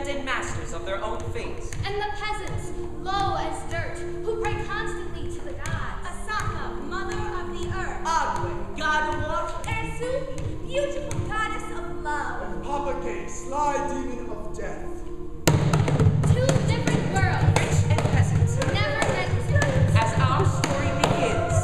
and masters of their own fates. And the peasants, low as dirt, who pray constantly to the gods. Asaka, mother of the earth. Agwe, god of water. Ersu, beautiful goddess of love. And Papagay, sly demon of death. Two different worlds. Rich and peasants. Never meant to. As our story begins.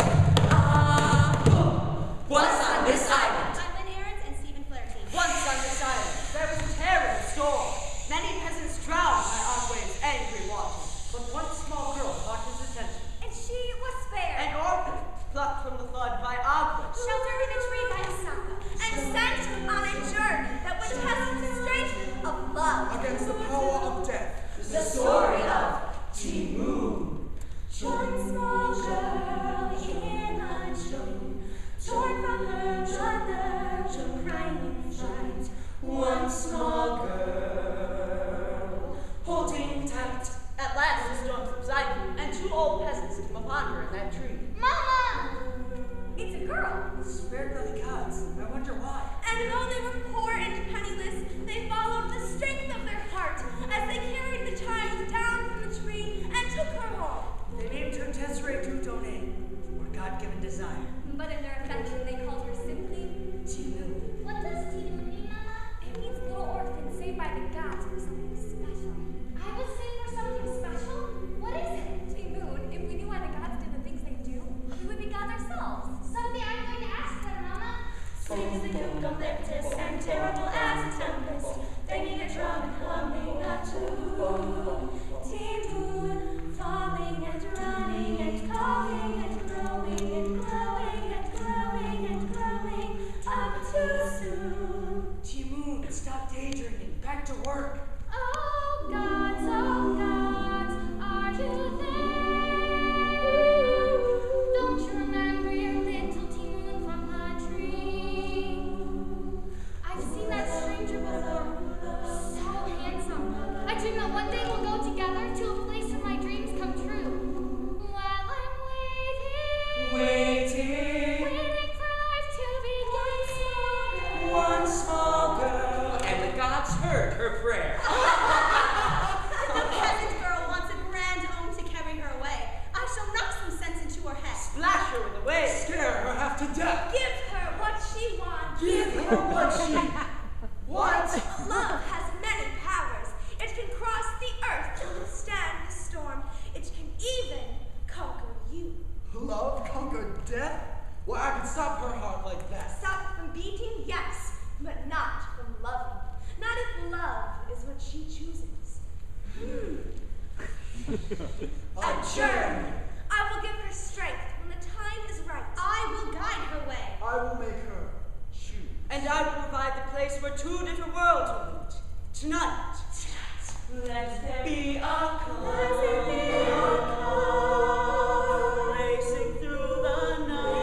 Once on this island. I'm Lynn Ahrens and Stephen Flaherty. Once on this island, there was a terrible storm. Many peasants drowned by Agwe's angry water. But one small girl caught his attention. And she was spared. An orphan, plucked from the flood by Agwe. Sheltered in a tree by Asaka. And sent on a journey that would test the strength of love. Against the power of death. The story of Timu. One small girl in a dream, torn from her mother, crying in fright. One small girl holding tight. At last the storm subsided, and two old peasants came upon her in that tree. Mama! It's a girl. Spared by the gods. I wonder why. And though they were poor and penniless, they followed the strength of their heart as they carried the child down from the tree and took her home. They named her Tesseré Dutone, or God-given desire. But in their affection, they called her simply Timu. What does Timu mean, Mama? It means little orphan saved by the gods for something special. I was saved for something special? What is it? Timu, if we knew why the gods do the things they do, we would be gods ourselves. Something I'm going to ask her, Mama. Sweet as the eucalyptus and terrible as a tempest, banging a drum and humming a tune. Timu, falling and running and calling and growing and growing and growing and growing up too soon. Timu, stop daydreaming. Back to work. Oh gods, are you there? Don't you remember your little Timu from the tree? I've seen that stranger before. So handsome. I dream that one day we'll go together to a place where my dreams come true. While I'm waiting for life to begin. One small girl. And the gods heard her prayer. The peasant girl wants a grand own to carry her away. I shall knock some sense into her head. Splash her with a wave. Scare her half to death. Give her what she wants. Give her what she wants. Love has many powers. It can cross the earth to withstand the storm. It can even conquer you. Love conquered death? Well, I could stop her heart like that. Stop it from beating, yes, but not from loving. Not if love is what she chooses. Adjourn. I will give her strength when the time is right. I will guide her way. I will make her choose. And I will provide the place where two different worlds will meet. Tonight. Let there be a calm. Racing through the night.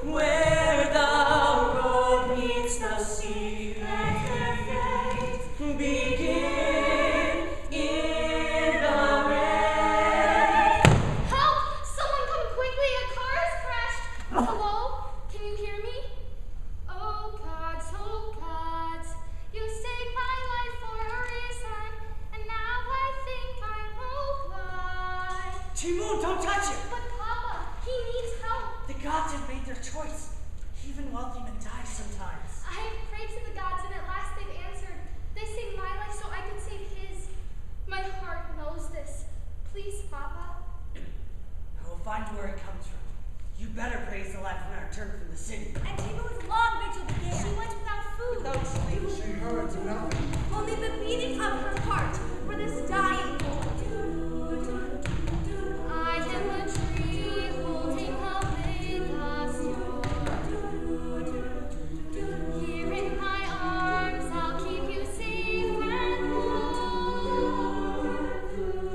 Where the road meets the sea. Let their fate begin in the rain. Help! Someone come quickly! A car has crashed! Hello? Can you hear me? Oh gods, you saved my life for a reason, and now I think I know why. Timu, don't touch him. But Papa, he needs help. The gods have made their choice. Even wealthy men die sometimes. I have prayed to the gods, and at last they've answered. They saved my life so I could save his. My heart knows this. Please, Papa. I will find where it comes from. You better praise the life when I return from the city. And Timu's long vigil began. She went without food. Without sleep. She heard nothing. Only the beating of her heart for this dying boy. I am a tree holding up with a sword. Here in my arms, I'll keep you safe and warm.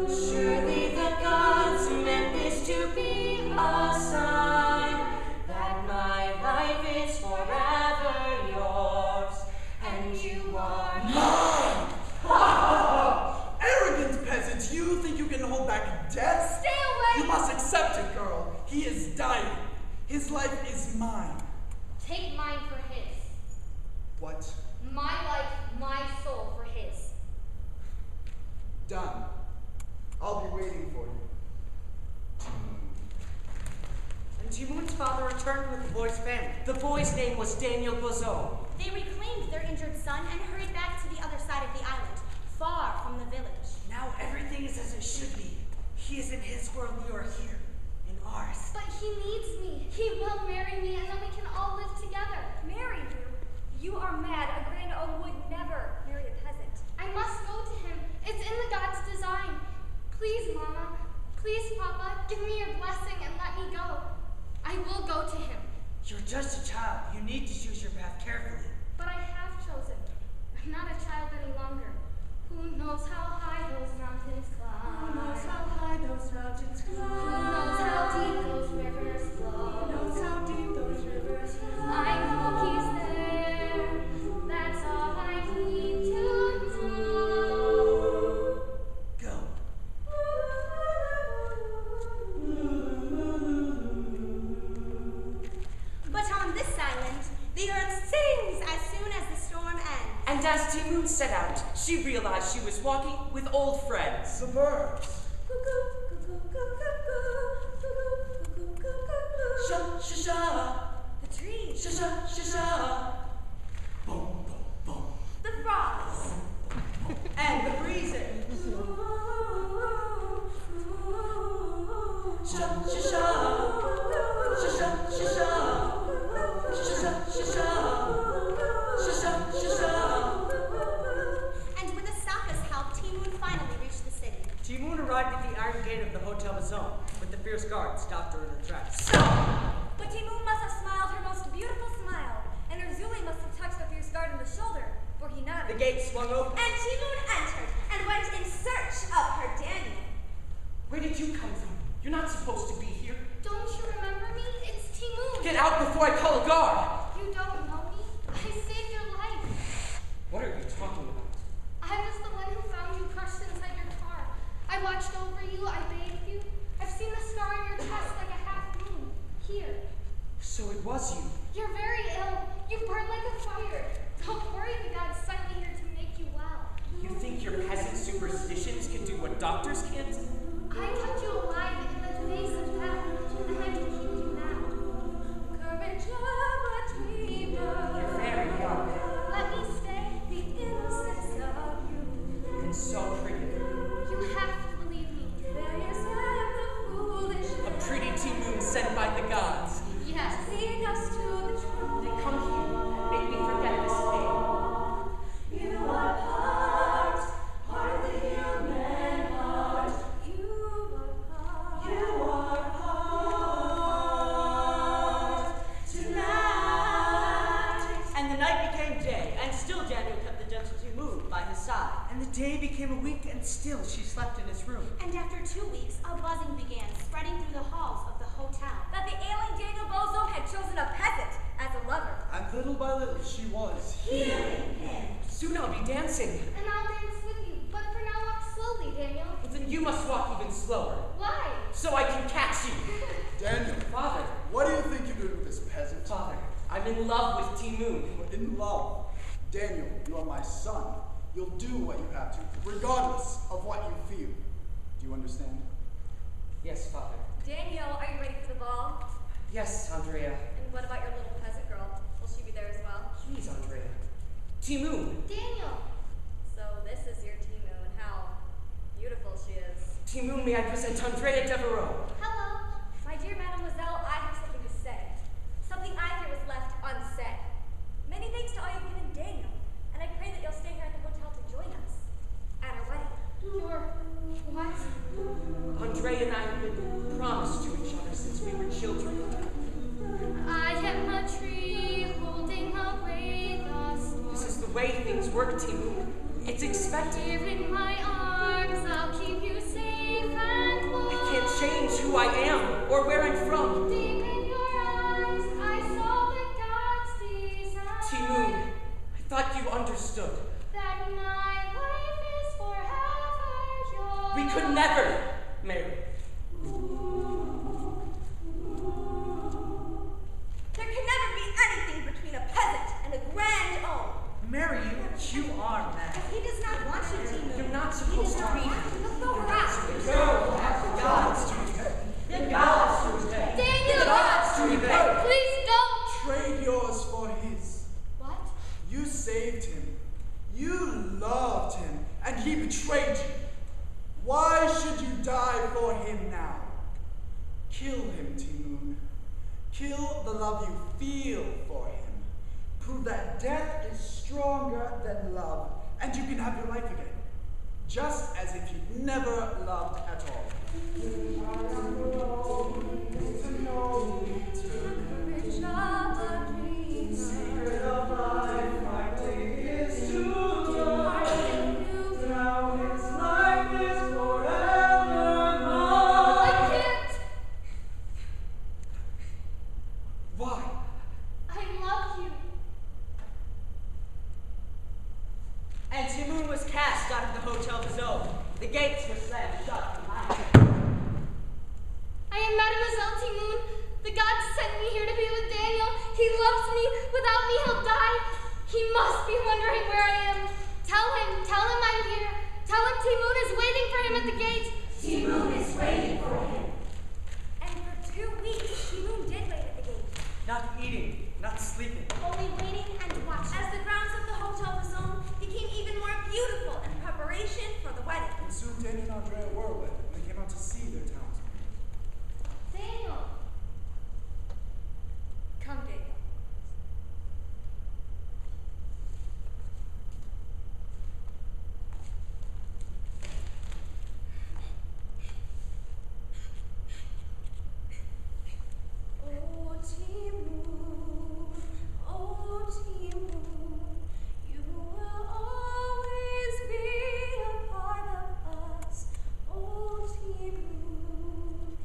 Surely the gods meant this to be a sign that my life is forever yours, and you are Mine! Ha ha! Arrogant peasant, you think you can hold back death? Stay away! You must accept it, girl. He is dying. His life is mine. Take mine for his. What? My life, my soul for his. Done. I'll be waiting for you. And Timoon's father returned with the boy's family. The boy's name was Daniel Bogema. They reclaimed their injured son and hurried back to the other side of the island, far from the village. Now everything is as it should be. He is in his world, we are here, in ours. But he needs me. He will marry me, and then we can all live together. Marry you? You are mad. A grand old would never marry a peasant. I must go to him. It's in the God's design. Please, Mama. Please, Papa, give me your blessing and let me go. I will go to him. You're just a child. You need to choose your path carefully. But I have chosen. I'm not a child any longer. Who knows how high those mountains climb? Who knows how high those mountains climb? Who knows how deep those rivers flow? Who knows how deep those rivers flow? I know he's there. That's all I need to know. Go. But on this island, the earth sings as soon as the storm ends. And as Timoon set out, she realized she was walking with old friends. The birds. Sha-sha-sha. The trees. Sha-sha-sha-sha. Boom, boom, boom. The frogs. And the breezing. Sha-sha-sha. Sha-sha-sha-sha. Sha-sha-sha-sha. Sha-sha-sha-sha. And with Asaka's help, Timoon finally reached the city. Timoon arrived at the iron gate of the Hotel Bogema, but the fierce guard stopped her in her tracks. But Timoon must have smiled her most beautiful smile, and Urzuli must have touched the fierce guard on the shoulder, for he The nodded. gate swung open. And Timoon entered and went in search of her Daniel. Where did you come from? You're not supposed to be here. Don't you remember me? It's Timoon. Get out before I call a guard. You don't know me? I saved your life. What are you talking about? I was the one who found you crushed inside your car. I watched over you. I bathed you. I've seen the scar on your chest like a half moon. Here. So it was you. You're very ill. You burn like a fire. Don't worry, the gods sent me here to make you well. You think your peasant superstitions can do what doctors can't? I kept you alive in the face of death, and I can keep you now. Courage of a dreamer. You're very young Let me stay. The innocence of you. and so pretty. You have to believe me. Failures and the foolish. A pretty Timoon sent by the gods. Yes. Lead us to the truth. They come here and make me forget this pain. You are part of the human heart. You are part tonight. And the night became day, and still Daniel kept the gentle Timoon by his side. And the day became a week, and still she slept in his room. And after 2 weeks, a buzzing began spreading through the halls of the hotel that the ailing Daniel Bogema had chosen a peasant as a lover. And little by little, she was Healing him. Soon I'll be dancing. And I'll dance with you, but for now walk slowly, Daniel. Then you must walk even slower, Why? so I can catch you. Daniel, Father, what do you think you're doing with this peasant? Father, I'm in love with Timoon. You're in love. Daniel, you are my son. You'll do what you have to, regardless of what you feel. Do you understand? Yes, Father. Daniel, are you ready for the ball? Yes, Andrea. And what about your little peasant girl? Will she be there as well? Please, Andrea. Timoon. Daniel. So this is your Timoon. How beautiful she is. Timoon, may I present Andrea Devereaux. Hello. My dear mademoiselle, I have something to say. Something I fear was left unsaid. Many thanks to all you've given Daniel, and I pray that you'll stay here at the hotel to join us at our wedding. Your what? Andrea and I have been promised to each other since we were children. I am a tree holding away the storm. This is the way things work, Timoon. It's expected. Here in my arms, I'll keep you safe and warm. I can't change who I am or where I'm from. Deep in your eyes, I saw the God's design. Timoon, I thought you understood. That my life is forever yours. We could never marry. There can never be anything between a peasant and a grand old. feel for him. Prove that death is stronger than love, and you can have your life again. Just as if you'd never loved at all. Secret of life, my day is to love. Now his life is forever mine. I can't. Why? I love you. And Timoon was cast out of the hotel of his own. The gates were slammed shut behind him. I am Mademoiselle Timoon. The gods sent me here to be with Daniel. He loves me. Without me, he'll die. He must be wondering where I am. Tell him I'm here. Tell him Timoon is waiting for him at the gate. Timoon is waiting for him. And for 2 weeks, Timoon did wait at the gate. Not eating, not sleeping. Only waiting and watching. As the grounds of the Hotel Bazone became even more beautiful in preparation for the wedding. And soon Daniel and Andrea were wed, and they came out to see their townsmen. Daniel. Come, Daniel. Oh, Timoon, you will always be a part of us. Oh, Timoon,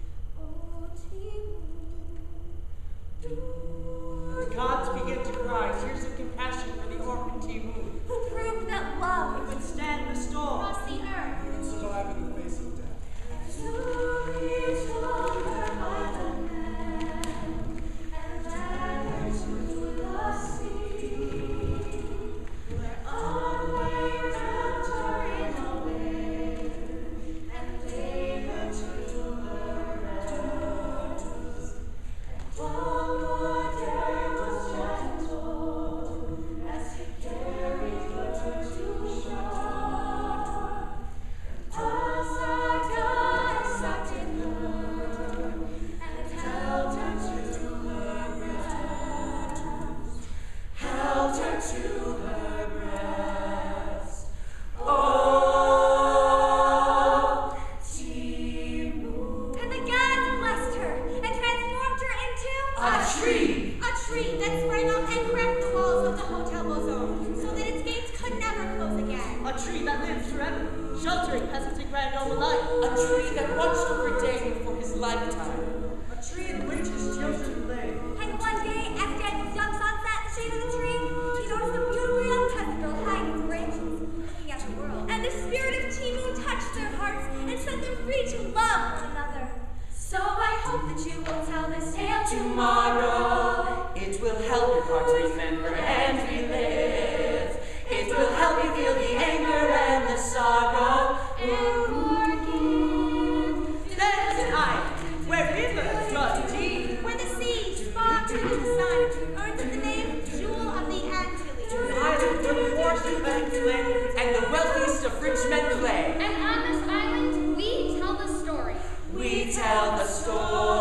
The gods began to cry tears of compassion for the orphan Timoon. Who proved that love Who would stand the storm. across the earth. You can survive in the face of death. to be told her by the man, and led her to the sea, where onward dropped her in a wave, and laid her to her rest. And all water was gentle as he carried her to shore. Asaka sucked in her and held her to her breast. Held her to her breast. Oh, Timoon. And the gods blessed her and transformed her into A tree. A tree that sprang up and cracked the walls of the Hotel Bazone so that its gates could never close again. A tree that lives forever, sheltering peasants and grand noble life. A tree that watched over Daniel for his lifetime. A tree in which his children lay. And one day, as Daniel's young son sat in the shade of the tree, he noticed a beautiful young peasant girl hiding in the branches, looking at the world. And the spirit of Timoon touched their hearts and set them free to love one another. So I hope that you will tell this tale Tomorrow, it will help your heart remember and relive. It will help you feel the anger and the sorrow. And forgive. There's an island where rivers run deep. Where the seas far to the sun earns the name Jewel of the Antilles. An island where the poorest of men live and the wealthiest of rich men play. And on this island, we tell the story. We tell the story.